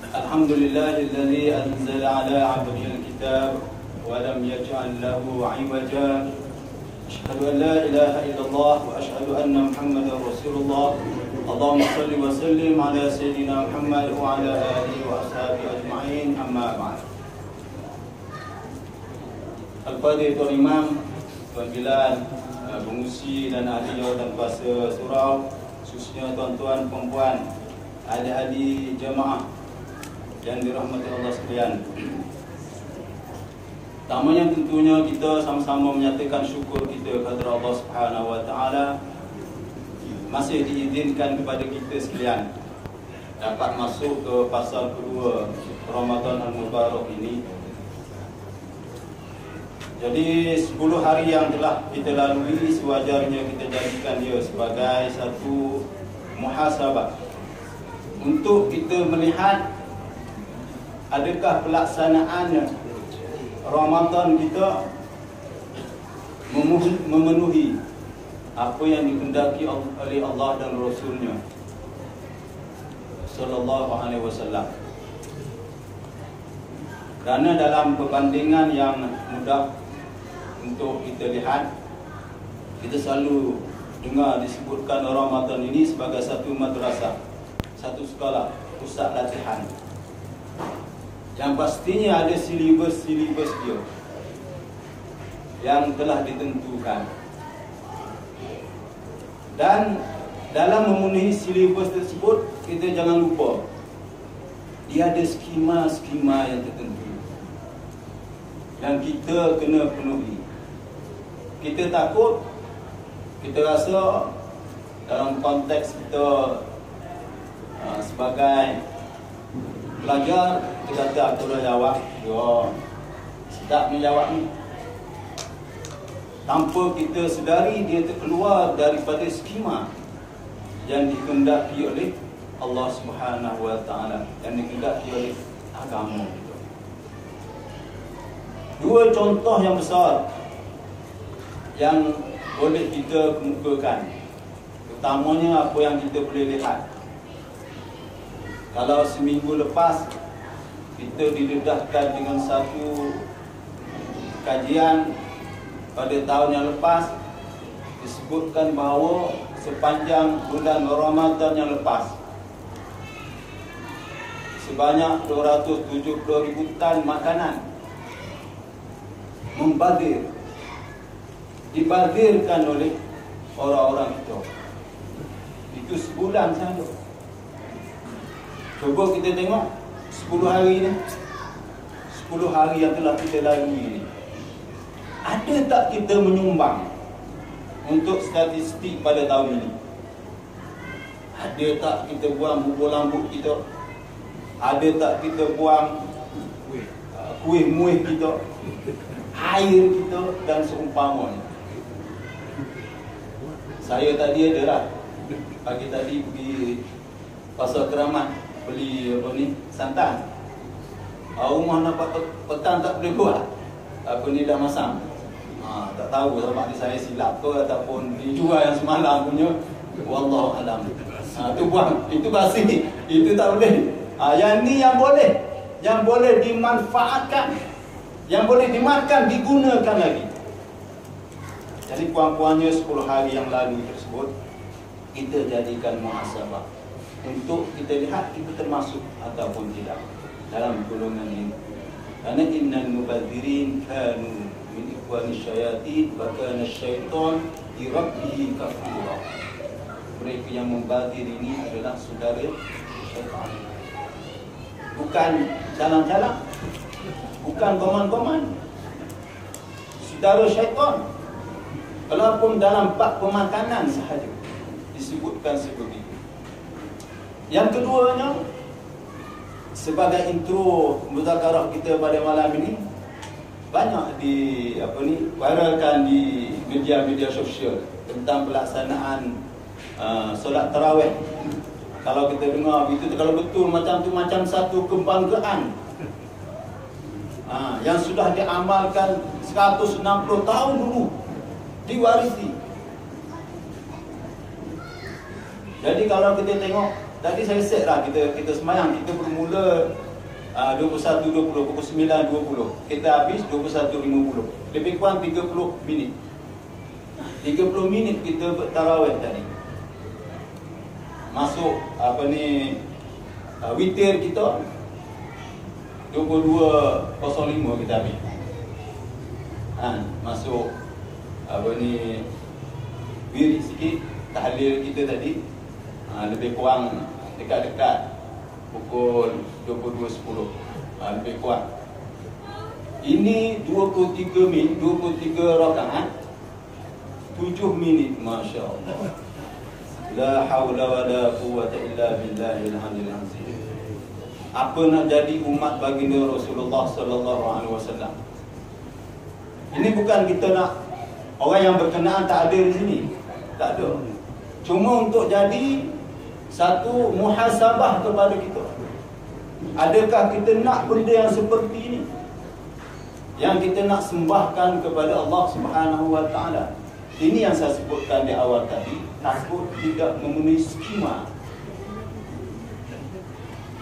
الحمد لله الذي أنزل على عبده الكتاب ولم يجعل له عوجا أشهد أن لا إله إلا الله وأشهد أن محمدا رسول الله اللهم صل وسلم على سيدنا محمد وعلى آله وأصحابه أجمعين أما بعد. Al-Fadhil Tuan Imam, Tuan Bilal, pengusi dan ahli jawatan kuasa surau, khususnya tuan-tuan, perempuan, adik-adik jemaah yang dirahmati Allah sekalian. Pertamanya tentunya kita sama-sama menyatakan syukur kita kepada Allah Subhanahu Wa Taala masih diizinkan kepada kita sekalian dapat masuk ke pasal kedua Ramadan Al-Mubarak ini. Jadi 10 hari yang telah kita lalui sewajarnya kita jadikan dia sebagai satu muhasabah untuk kita melihat adakah pelaksanaan Ramadan kita memenuhi apa yang dikehendaki oleh Allah dan Rasulnya sallallahu alaihi wasallam. Kerana dalam perbandingan yang mudah untuk kita lihat, kita selalu dengar disebutkan Ramadan ini sebagai satu madrasah, satu sekolah, pusat latihan yang pastinya ada silibus-silibus dia yang telah ditentukan. Dan dalam memenuhi silibus tersebut, kita jangan lupa dia ada skema-skema yang tertentu yang kita kena penuhi. Kita takut, kita rasa dalam konteks kita sebagai pelajar, kita kata aku dah jawab, sedap menjawab ni. Tanpa kita sedari dia terkeluar daripada skema yang dikehendaki oleh Allah Subhanahu Wa Taala, yang dikehendaki oleh agama. Dua contoh yang besar yang boleh kita kemukakan. Pertamanya apa yang kita boleh lihat. Kalau seminggu lepas kita didedahkan dengan satu kajian pada tahun yang lepas, disebutkan bahawa sepanjang bulan Ramadan yang lepas sebanyak 270,000 tan makanan dibazirkan oleh orang-orang itu. Itu sebulan sahaja. Cuba kita tengok 10 hari ni, 10 hari yang telah kita lalui ni, ada tak kita menyumbang untuk statistik pada tahun ini? Ada tak kita buang bubur lambuk kita? Ada tak kita buang kuih muih kita, air kita dan seumpamanya? Saya tadi adalah pagi tadi pergi Pasar Keramat beli apa ni, santan. Rumah nampak petang tak boleh buat. Apa ni dah masam. Tak tahu sama saya silap ke ataupun dijual yang semalam punya. Wallahu alam. Tu buang, itu basi. Itu tak boleh. Yang ni yang boleh dimanfaatkan, yang boleh dimakan, digunakan lagi. Jadi puan-puannya 10 hari yang lalu tersebut kita jadikan muhasabah untuk kita lihat kita termasuk ataupun tidak dalam golongan ini. Karena innal mubadzirin kanu min ikhwani syayatin wa kana syaitan li rabbih kafura. Mereka yang membazir ini adalah saudara syaitan. Bukan jalan-jalan, bukan goman-goman, saudara syaitan. Walaupun dalam bab pemakanan sahaja disebutkan seperti itu. Yang keduanya, sebagai intro muzakarah kita pada malam ini, banyak viralkan di media-media sosial tentang pelaksanaan solat tarawih. Kalau kita dengar itu, kalau betul macam tu, macam satu kebanggaan yang sudah diamalkan 160 tahun dulu, diwarisi. Jadi kalau kita tengok tadi saya set lah kita semayang, kita bermula 21.20, pukul 9.20. Kita habis 21.50. Lebih kurang 30 minit. 30 minit kita bertarawih tadi. Masuk witir kita 22.05 kita habis. Masuk wirid sikit, tahlil kita tadi lebih kurang dekat-dekat pukul 22.10, lebih kurang. Ini 23 minit, 23 rakaat, 7 minit, Masya Allah. La hawla wa la quwwata illa billahil aliyyil azim. Apa nak jadi umat baginda Rasulullah sallallahu alaihi wasallam? Ini bukan kita nak orang yang berkenaan tak ada di sini. Tak ada. Cuma untuk jadi satu muhasabah kepada kita. Adakah kita nak benda yang seperti ini? Yang kita nak sembahkan kepada Allah Subhanahu wa taala. Ini yang saya sebutkan di awal tadi, takut tidak memenuhi skema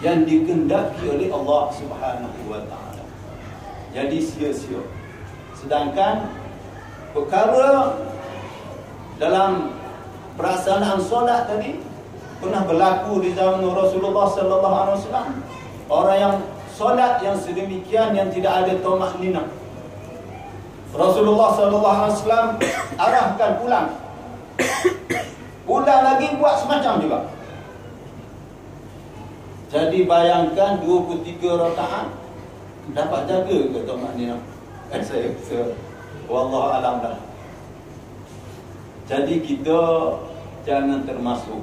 yang dikehendaki oleh Allah Subhanahu wa taala. Jadi sia-sia. Sedangkan perkara dalam pelaksanaan solat tadi pernah berlaku di zaman Rasulullah sallallahu alaihi wasallam. Orang yang solat yang sedemikian yang tidak ada tumakninah, Rasulullah sallallahu alaihi wasallam arahkan pulang. Pulang lagi buat semacam juga. Jadi bayangkan 23 rakaat dapat jaga ke tumakninah? Saya wallahu alam dah. Jadi kita jangan termasuk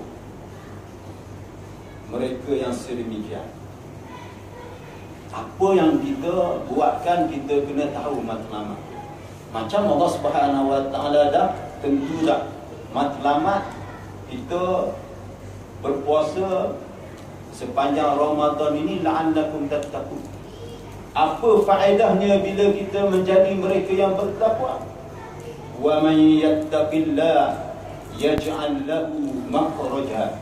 mereka yang sedemikian. Apa yang kita buatkan, kita kena tahu matlamat. Macam Allah Subhanahu wa taala dah tentu dah matlamat kita berpuasa sepanjang Ramadan ini la'allakum tattaqun. Apa faedahnya bila kita menjadi mereka yang bertakwa? Wa man yattaqillah yaj'al lahu makhraja.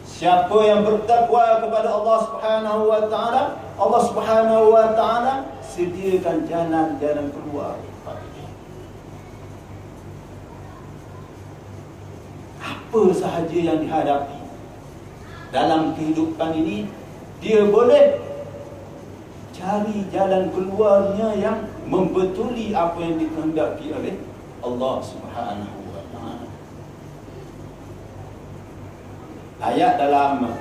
Siapa yang bertakwa kepada Allah Subhanahu wa taala, Allah Subhanahu wa taala sediakan jalan-jalan keluar. Apa sahaja yang dihadapi dalam kehidupan ini, dia boleh cari jalan keluarnya yang membetuli apa yang dikehendaki oleh Allah Subhanahu wa taala. Ayat dalam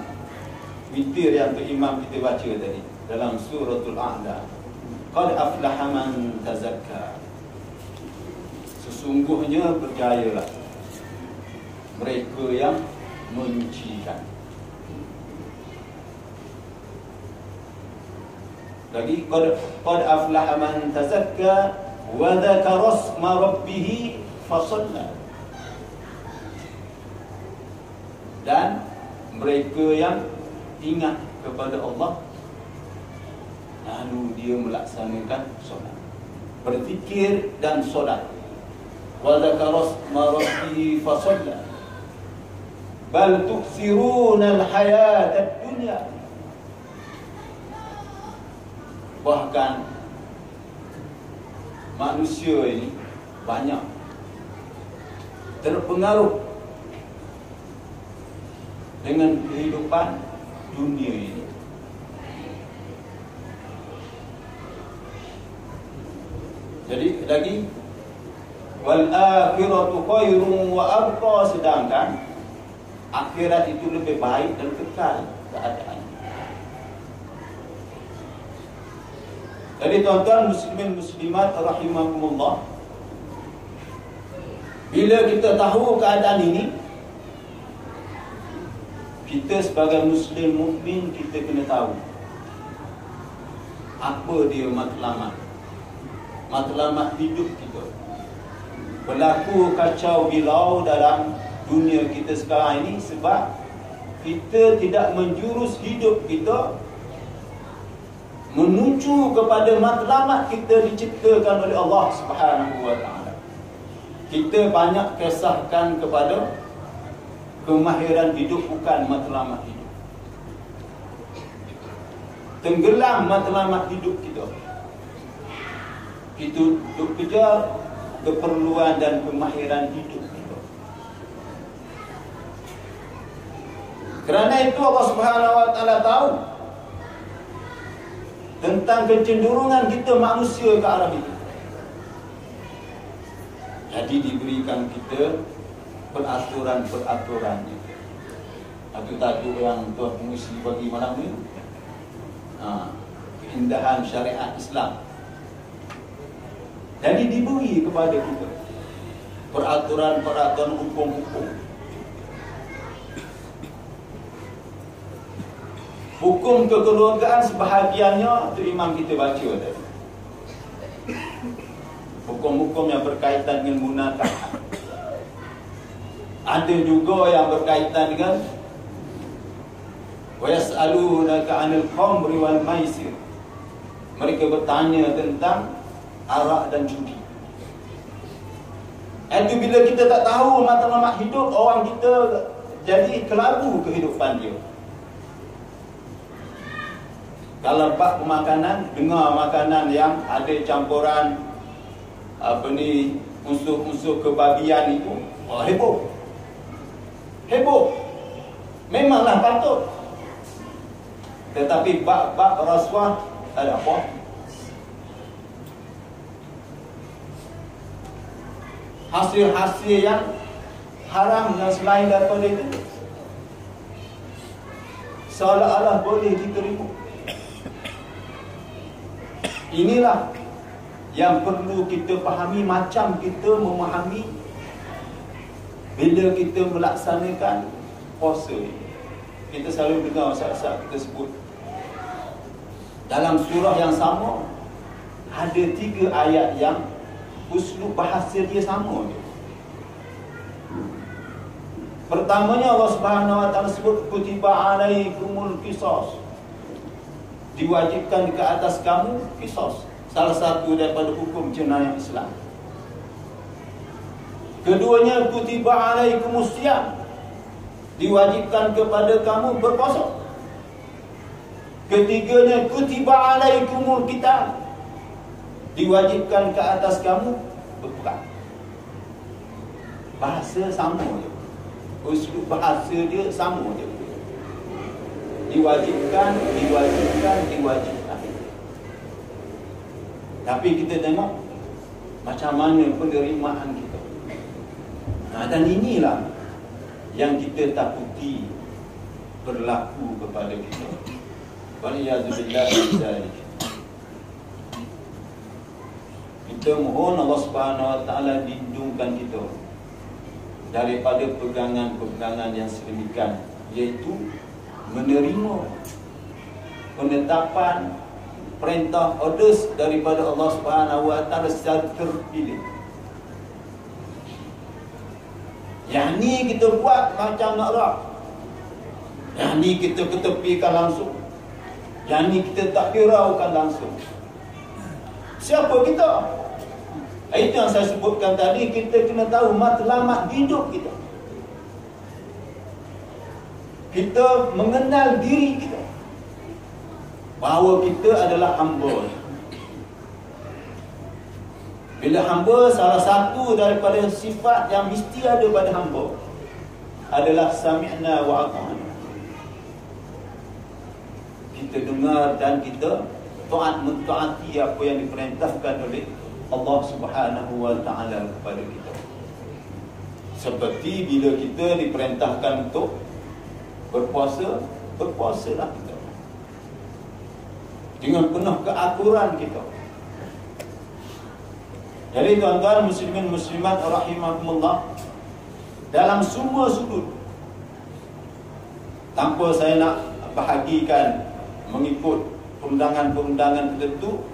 witir yang imam kita baca tadi dalam suratul A'la, qad aflaha man tazakka. Sesungguhnya berjayalah mereka yang menyucikan. Lagi qad aflaha man tazakka wa dzakara isma rabbih fasalla. Dan mereka yang ingat kepada Allah lalu dia melaksanakan solat, berzikir dan solat. Wa dzakara isma rabbih fasalla. Bal tuksiruna al-hayat ad-dunya. Bahkan manusia ini banyak terpengaruh dengan kehidupan dunia ini. Jadi lagi wal akhiratu khairun wa abqa, sedangkan akhirat itu lebih baik dan kekal keadaan. Jadi tuan-tuan muslimin muslimat rahimakumullah, bila kita tahu keadaan ini, kita sebagai muslim mukmin, kita kena tahu apa dia matlamat hidup kita. Berlaku kacau bilau dalam dunia kita sekarang ini sebab kita tidak menjurus hidup kita menuju kepada matlamat kita diciptakan oleh Allah Subhanahu wa taala. Kita banyak kisahkan kepada kemahiran hidup, bukan matlamat hidup. tenggelam matlamat hidup kita. Kita duk kejar keperluan dan kemahiran hidup kita. Kerana itu Allah Subhanahu wa taala tahu tentang kecenderungan kita manusia ke arah itu. Jadi diberikan kita peraturan-peraturannya. Itu tajuk yang Tuan Pengusi bagi malam ini. Keindahan syariat Islam. Jadi diberi kepada kita peraturan-peraturan hukum-hukum. Hukum kekeluargaan sebahagiannya itu imam kita baca tadi. Hukum-hukum yang berkaitan dengan munakahat. Ada juga yang berkaitan dengan wa yas'alunaka 'anil khamri wal maisir. Mereka bertanya tentang arak dan judi. Itu bila kita tak tahu matlamat hidup orang kita, jadi kelabu kehidupan dia. Kalau bab pemakanan, dengar makanan yang ada campuran unsur-unsur kebabian itu, heboh. Heboh. Memanglah patut. Tetapi bab rasuah ada apa? Hasil-hasil yang haram dan selain daripada itu seolah-olah boleh diterima. Inilah yang perlu kita fahami, macam kita memahami bila kita melaksanakan puasa. Kita selalu dengar saat-saat kita sebut dalam surah yang sama ada 3 ayat yang uslub bahasa dia sama. Pertamanya Allah Subhanahu wa taala sebut kutiba alaikumul qisas. Diwajibkan ke atas kamu qisas. Salah satu daripada hukum jenayah Islam. Keduanya kutiba alaikumus siyam. Diwajibkan kepada kamu berpuasa. Ketiganya kutiba alaikumul qital. Diwajibkan ke atas kamu berperang. Bahasa sama je. Uslub bahasa dia sama je. Diwajibkan. Tapi kita tengok macam mana penerimaan kita. Dan inilah yang kita takuti berlaku kepada kita. Waliyazubillah min dzalik. Kita mohon Allah Subhanahu wa taala lindungkan kita daripada pegangan-pegangan yang sedemikian, iaitu menerima penetapan perintah orders daripada Allah Subhanahu wa taala secara terpilih. Yang ni kita buat macam nak rak. Yang ni kita ketepikan langsung. Yang ni kita tak hiraukan langsung. Siapa kita? Itu yang saya sebutkan tadi, kita kena tahu matlamat hidup kita. Kita mengenal diri kita, bahawa kita adalah hamba. Bila hamba, salah satu daripada sifat yang mesti ada pada hamba adalah sami'na wa ata'na. Kita dengar dan kita taat mentaati apa yang diperintahkan oleh Allah Subhanahu wa taala kepada kita. Seperti bila kita diperintahkan untuk berpuasa, berpuasalah kita dengan penuh keakuran kita. Jadi tuan-tuan muslimin muslimat rahimakumullah, dalam semua sudut, tanpa saya nak bahagikan mengikut perundangan-perundangan tertentu,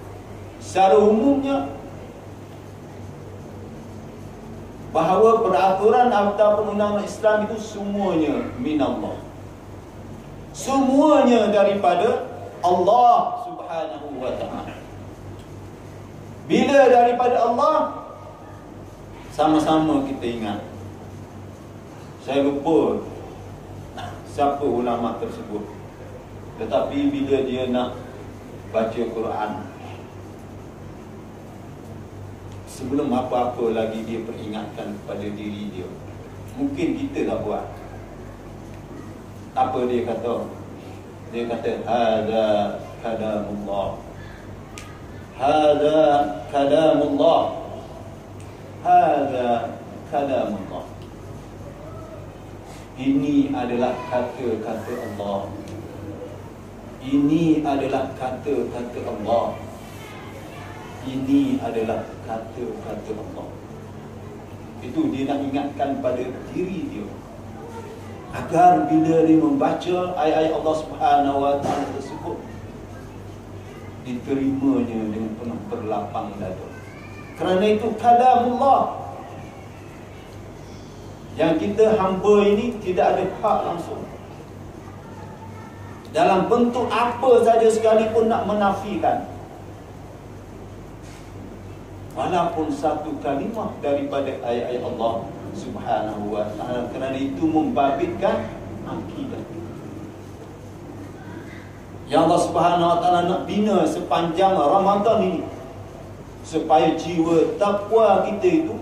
secara umumnya bahawa peraturan atau perundangan Islam itu semuanya minallah. Semuanya daripada Allah Subhanahu wa ta'ala. Bila daripada Allah, sama-sama kita ingat. Saya lupa siapa ulama tersebut, tetapi bila dia nak baca Quran. Sebelum apa-apa lagi dia peringatkan kepada diri dia. Mungkin kita tak buat. Apa dia kata? Dia kata, Hada kalamullah. Hada kalamullah. Hada kalamullah. Ini adalah kata-kata Allah. Ini adalah kata-kata Allah. Ini adalah kata-kata Allah. Itu dia nak ingatkan pada diri dia, agar bila dia membaca ayat-ayat Allah Subhanahu Wa Taala tersebut, diterimanya dengan penuh berlapang dada. Kerana itu kalamullah. Yang kita hamba ini tidak ada hak langsung dalam bentuk apa saja sekalipun nak menafikan, walaupun satu kalimah daripada ayat-ayat Allah Subhanahu Wa Taala. Kerana itu membabitkan akidah yang Allah Subhanahu Wa Taala nak bina sepanjang Ramadan ini, supaya jiwa takwa kita itu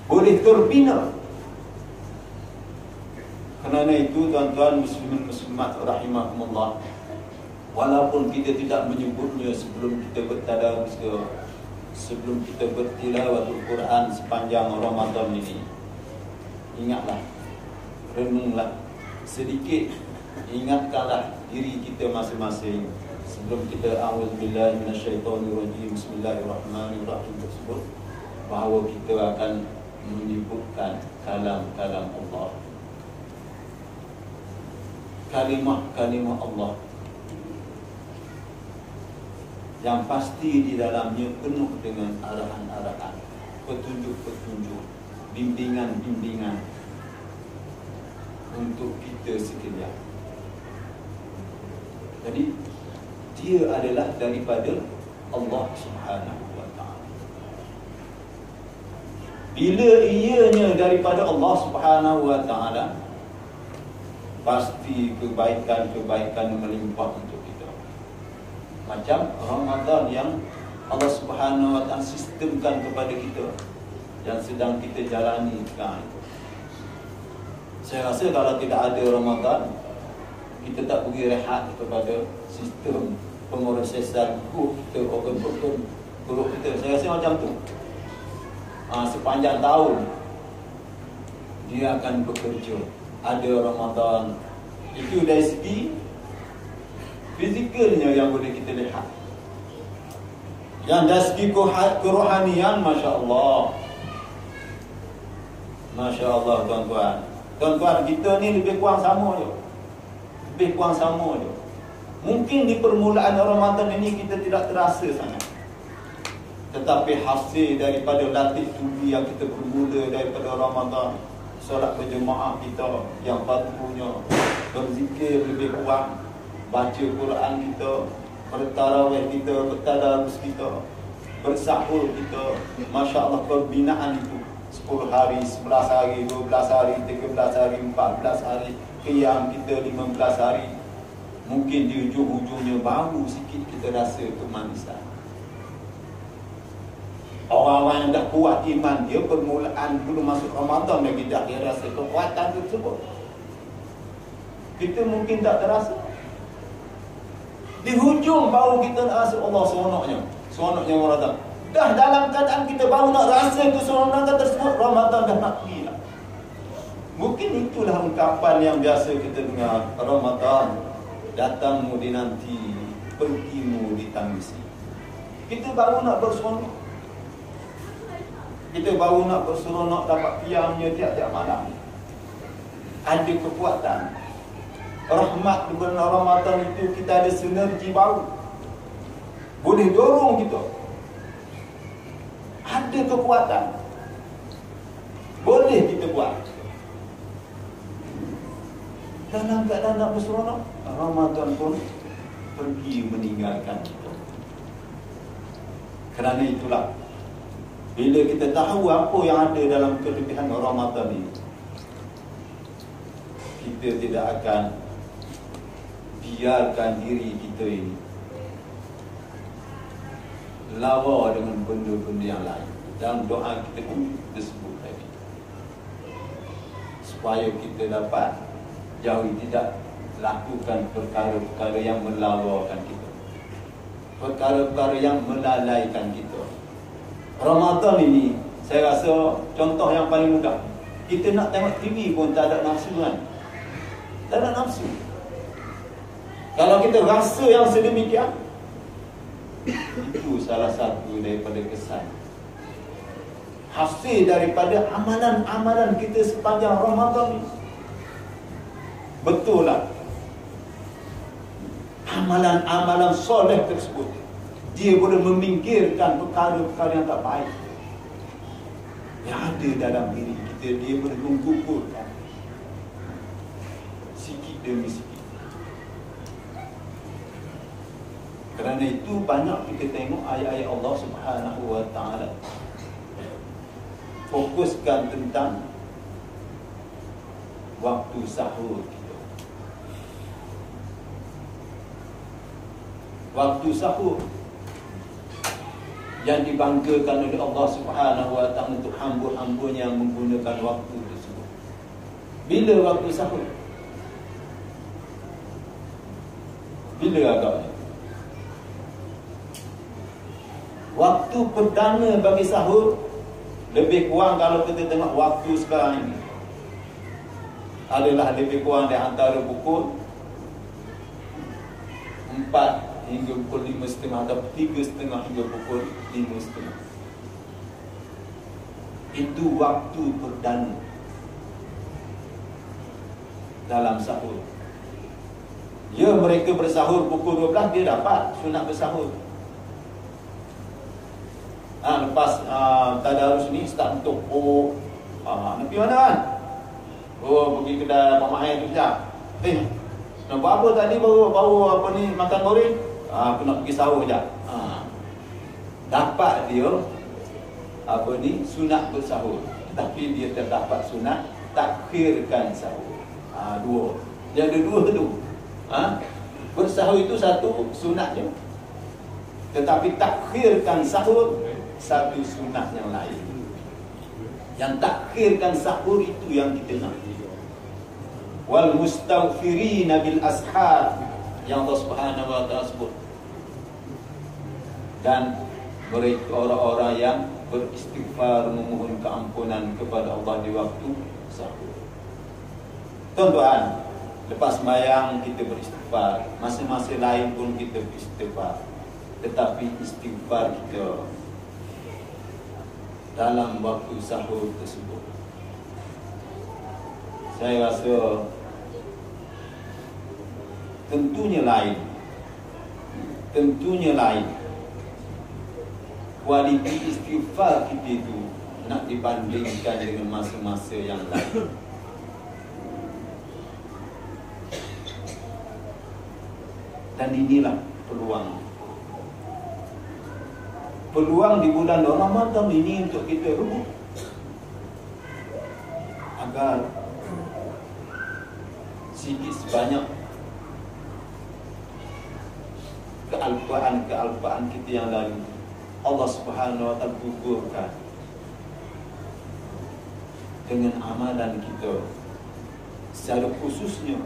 boleh terbina. Kerana itu tuan-tuan muslimin muslimat rahimakumullah, walaupun kita tidak menyebutnya sebelum kita bertadarus, sebelum kita bertilawatul Quran sepanjang Ramadan ini, ingatlah, renunglah sedikit, ingatkanlah diri kita masing-masing sebelum kita a'udzubillahi minasyaitonirrajim, bismillahirrahmanirrahim tersebut, bahawa kita akan menyebutkan kalam-kalam Allah, kalimah-kalimah Allah yang pasti di dalamnya penuh dengan arahan-arahan, petunjuk-petunjuk, bimbingan-bimbingan untuk kita sekalian. Jadi dia adalah daripada Allah Subhanahu Wa Taala. Bila ianya daripada Allah Subhanahu Wa Taala, pasti kebaikan-kebaikan melimpah untuk kita. Macam Ramadan yang Allah Subhanahu Wa Taala sistemkan kepada kita, yang sedang kita jalani sekarang. Saya rasa kalau tidak ada Ramadan, kita tak pergi rehat kepada sistem pemrosesan kita, organ-organ perut kita. Saya rasa macam tu. Sepanjang tahun dia akan bekerja. Ada Ramadan. Itu dari segi fizikalnya yang boleh kita lihat. Yang dari segi kerohanian, Masya Allah, Masya Allah tuan-tuan. Tuan-tuan, kita ni lebih kurang sama je. Lebih kurang sama je. Mungkin di permulaan Ramadan ini kita tidak terasa sangat, tetapi hasil daripada latih tubuh yang kita bermula daripada Ramadan, solat berjemaah kita yang patuhnya, berzikir lebih kurang, baca Quran kita, bertarawih kita, bertadarus kita, bersahur kita, Masya Allah, pembinaan itu 10 hari, 11 hari, 12 hari, 13 hari, 14 hari, qiyam kita 15 hari. Mungkin di ujung-ujungnya baru sikit kita rasa kemanisan. Orang-orang yang dah kuat iman dia, permulaan dulu masuk Ramadan lagi dah dia rasa kekuatan tersebut. Kita mungkin tak terasa. Di hujung baru kita rasa Allah seronoknya Ramadan. Dah dalam keadaan kita baru nak rasa keseronokan tersebut, Ramadan dah nak pergi lah. Mungkin itulah ungkapan yang biasa kita dengar, Ramadan datangmu dinanti, pergimu ditangisi. Kita baru nak berseronok. Kita baru nak berseronok dapat qiyamnya tiap-tiap malam. Ada kekuatan. Rahmat di bulan Ramadan itu kita ada sinergi baru. Boleh dorong kita. Ada kekuatan. Boleh kita buat. Dalam keadaan nak berseronok, Ramadan pun pergi meninggalkan kita. Kerana itulah, bila kita tahu apa yang ada dalam kelebihan Ramadan ini, kita tidak akan biarkan diri kita ini lawa dengan benda-benda yang lain. Dalam doa kita pun tersebut tadi, supaya kita dapat jauhi, tidak lakukan perkara-perkara yang melawakan kita, perkara-perkara yang melalaikan kita. Ramadan ini saya rasa contoh yang paling mudah. Kita nak tengok TV pun tak ada nafsu kan? Tak ada nafsu. Kalau kita rasa yang sedemikian, itu salah satu daripada kesan hasil daripada amalan-amalan kita sepanjang Ramadan ini. Betul lah, amalan-amalan soleh tersebut dia boleh memingkirkan perkara-perkara yang tak baik yang ada dalam diri kita. Dia boleh menggugurkan sikit demi sikit. Kerana itu banyak kita tengok ayat-ayat Allah Subhanahu wa ta'ala fokuskan tentang waktu sahur kita. Waktu sahur yang dibanggakan oleh Allah Subhanahu wa ta'ala untuk hamba-hambanya yang menggunakan waktu tersebut. Bila waktu sahur? Bila agaknya? Waktu perdana bagi sahur lebih kurang, kalau kita tengok waktu sekarang ini, adalah lebih kurang di antara pukul 4 hingga pukul 5.30 atau 3.30 hingga pukul 5.30. Itu waktu perdana dalam sahur. Ya, mereka bersahur pukul 12, dia dapat sunat bersahur. Lepas tadarus ni start untuk nak pergi mana kan? Pergi kedai Mak Mahir tu sekejap. Nak buat apa tadi? Baru apa ni, makan goreng? Aku nak pergi sahur sekejap. Dapat dia apa ni, sunat bersahur, tapi dia terdapat sunat takhirkan sahur. Dua. Dia ada dua tu. Bersahur itu satu sunatnya, tetapi takhirkan sahur satu sunat yang lain. Yang takhirkan sahur itu yang kita nak. Wal mustaghfirina bil ashar, yang Allah Subhanahu wa ta'ala sebut. Dan mereka orang-orang yang beristighfar, memohon keampunan kepada Allah di waktu sahur. Tuan-tuan, lepas sembahyang kita beristighfar, masa-masa lain pun kita beristighfar. Tetapi istighfar kita dalam waktu sahur tersebut, saya rasa tentunya lain. Kualiti istighfar kita itu nak dibandingkan dengan masa-masa yang lain. Dan inilah peluang di bulan Ramadan ini untuk kita rebut, agar sedikit sebanyak kealpaan kita yang lalu Allah Subhanahu wa ta'ala gugurkan dengan amalan kita, secara khususnya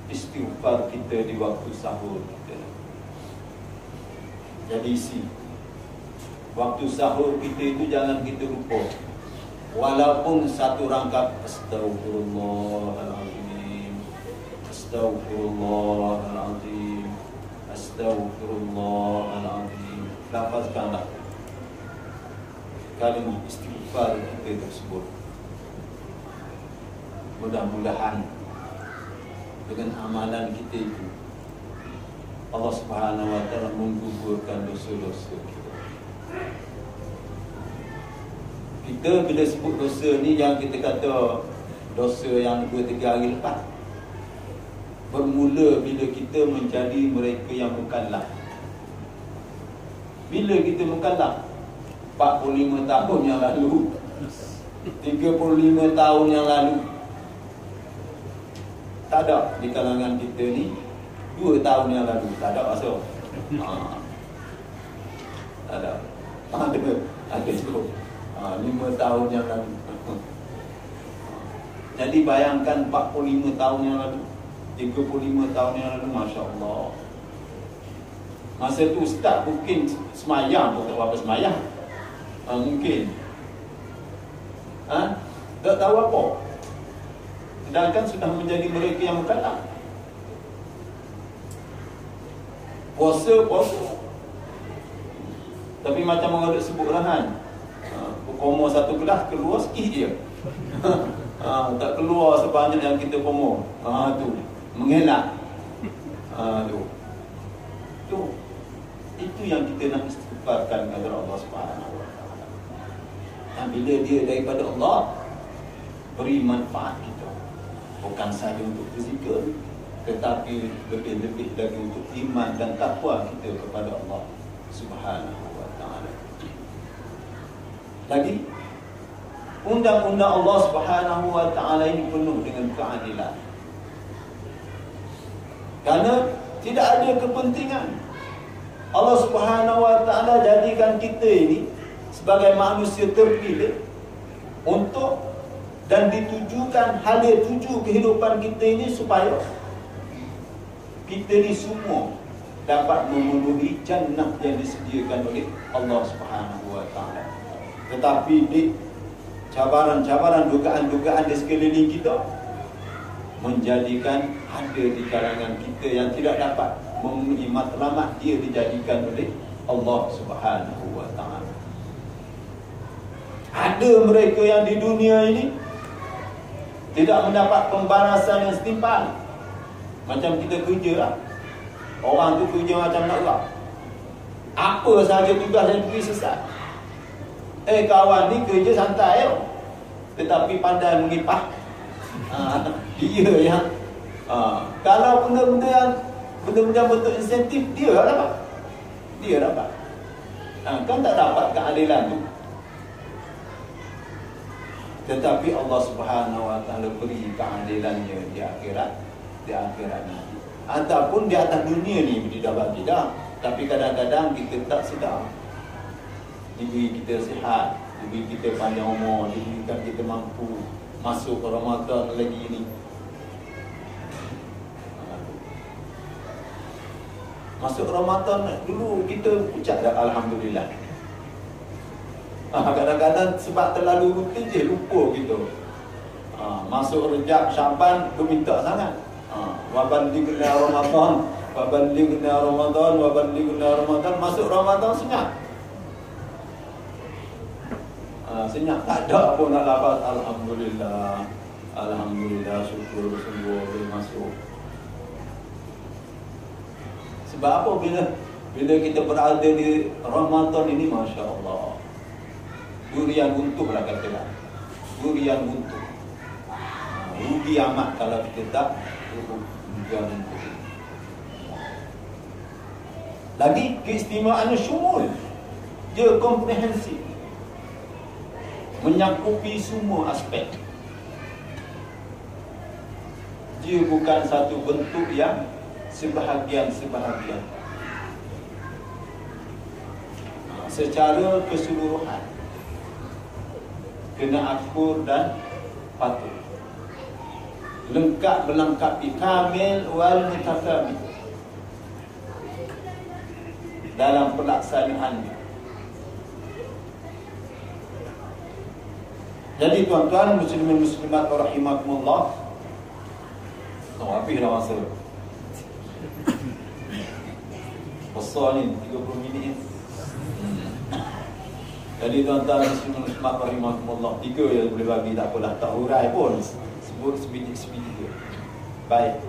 istighfar kita di waktu sahur kita. Jadi waktu sahur kita itu jangan kita lupa, walaupun satu rangkap Astaghfirullahaladzim, Astaghfirullahaladzim, Astaghfirullahaladzim. Lafazkanlah kalimah istighfar kita tersebut. Mudah-mudahan dengan amalan kita itu Allah Subhanahu wa ta'ala menggugurkan dosa-dosa kita. Kita bila sebut dosa ni, jangan kita kata dosa yang 2-3 hari lepas. Bermula bila kita menjadi mereka yang mukallaf. Bila kita mukallaf? 45 tahun yang lalu, 35 tahun yang lalu. Tak ada di kalangan kita ni 2 tahun yang lalu. Tak ada masa. Ada cukup 5 tahun yang lalu. Jadi bayangkan 45 tahun yang lalu, 35 tahun yang lalu, Masya Allah. Masa tu ustaz mungkin semayang pun tak apa semayang. Mungkin tak tahu apa. Sedangkan sudah menjadi mereka yang mukallaf. Puasa. Tapi macam orang ada sebut rahan, komo satu gelas keluar sikit je. Tak keluar sebanyak yang kita komo. Tu mengelak. Tu itu yang kita nak istighfarkan kepada Allah Subhanahu Wa Taala. Dan bila dia daripada Allah, beri manfaat kita, bukan saja untuk fizikal, tetapi lebih-lebih lagi untuk iman dan takwa kita kepada Allah Subhanahu Wa Taala. Lagi, undang-undang Allah Subhanahu Wa Taala ini penuh dengan keadilan. Karena tidak ada kepentingan. Allah Subhanahu Wa Taala jadikan kita ini sebagai manusia terpilih untuk dan ditujukan, hal yang tuju kehidupan kita ini supaya kita ni semua dapat memenuhi jannah yang disediakan oleh Allah Subhanahu Wa Taala. Tetapi di cabaran-cabaran, dugaan-dugaan di sekeliling kita menjadikan ada di kalangan kita yang tidak dapat memenuhi matlamat dia dijadikan oleh Allah Subhanahu Wa Taala. Ada mereka yang di dunia ini tidak mendapat pembalasan yang setimpal. Macam kita kerja lah, orang tu kerja macam nak buat apa sahaja tugas yang pergi sesat. Kawan ni kerja santai tetapi pandai mengipah. Dia yang kalau benda-benda bentuk insentif, dia dapat. Kan tak dapat keadilan tu. Tetapi Allah Subhanahu Wa Taala beri keadilannya di akhirat nanti. Ataupun di atas dunia ni dia bagi dah. Tapi kadang-kadang kita tak sedar. Diberi kita sihat, diberi kita panjang umur, diberikan kita mampu masuk ke Ramadan lagi ni. Masuk Ramadan dulu kita ucap dah Alhamdulillah. Kadang-kadang sebab terlalu rutin je lupa kita. Masuk Rejab, Syaban berminta sangat. Waballighna Ramadan, waballighna Ramadan, waballighna Ramadan. Masuk Ramadan senyap. Senyap tak ada pun nak lafaz Alhamdulillah. Alhamdulillah, syukur sungguh boleh masuk. Sebab apa? Bila kita berada di Ramadan ini, Masya Allah, durian buntuh lah katalah. Durian buntuh. Rugi amat kalau kita tak durian buntuh. Lagi keistimewaan syumul, dia komprehensif, menyangkupi semua aspek. Dia bukan satu bentuk yang sebahagian. Secara keseluruhan kena akur dan patuh, lengkap melengkapi, kamil wal mutakamil dalam pelaksanaannya. Jadi tuan-tuan muslimin muslimat rahimakumullah, habis dah masa. Besar ni 30 minit ni. Jadi tuan-tuan muslimin muslimat rahimakumullah, 3 yang boleh bagi, tak apalah, tak hurai pun, sebut sebiji-sebiji je. Baik,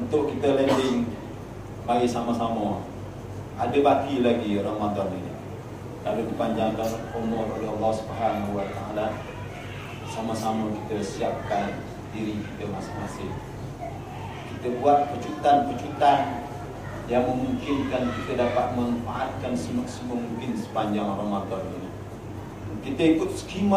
untuk kita landing, mari sama-sama. Ada baki lagi Ramadan ini, kalau dipanjangkan umur oleh Allah Subhanahu Wa Taala, sama-sama kita siapkan diri kita masing-masing. Kita buat pecutan-pecutan yang memungkinkan kita dapat memanfaatkan semaksimal mungkin sepanjang Ramadan ini. Kita ikut skema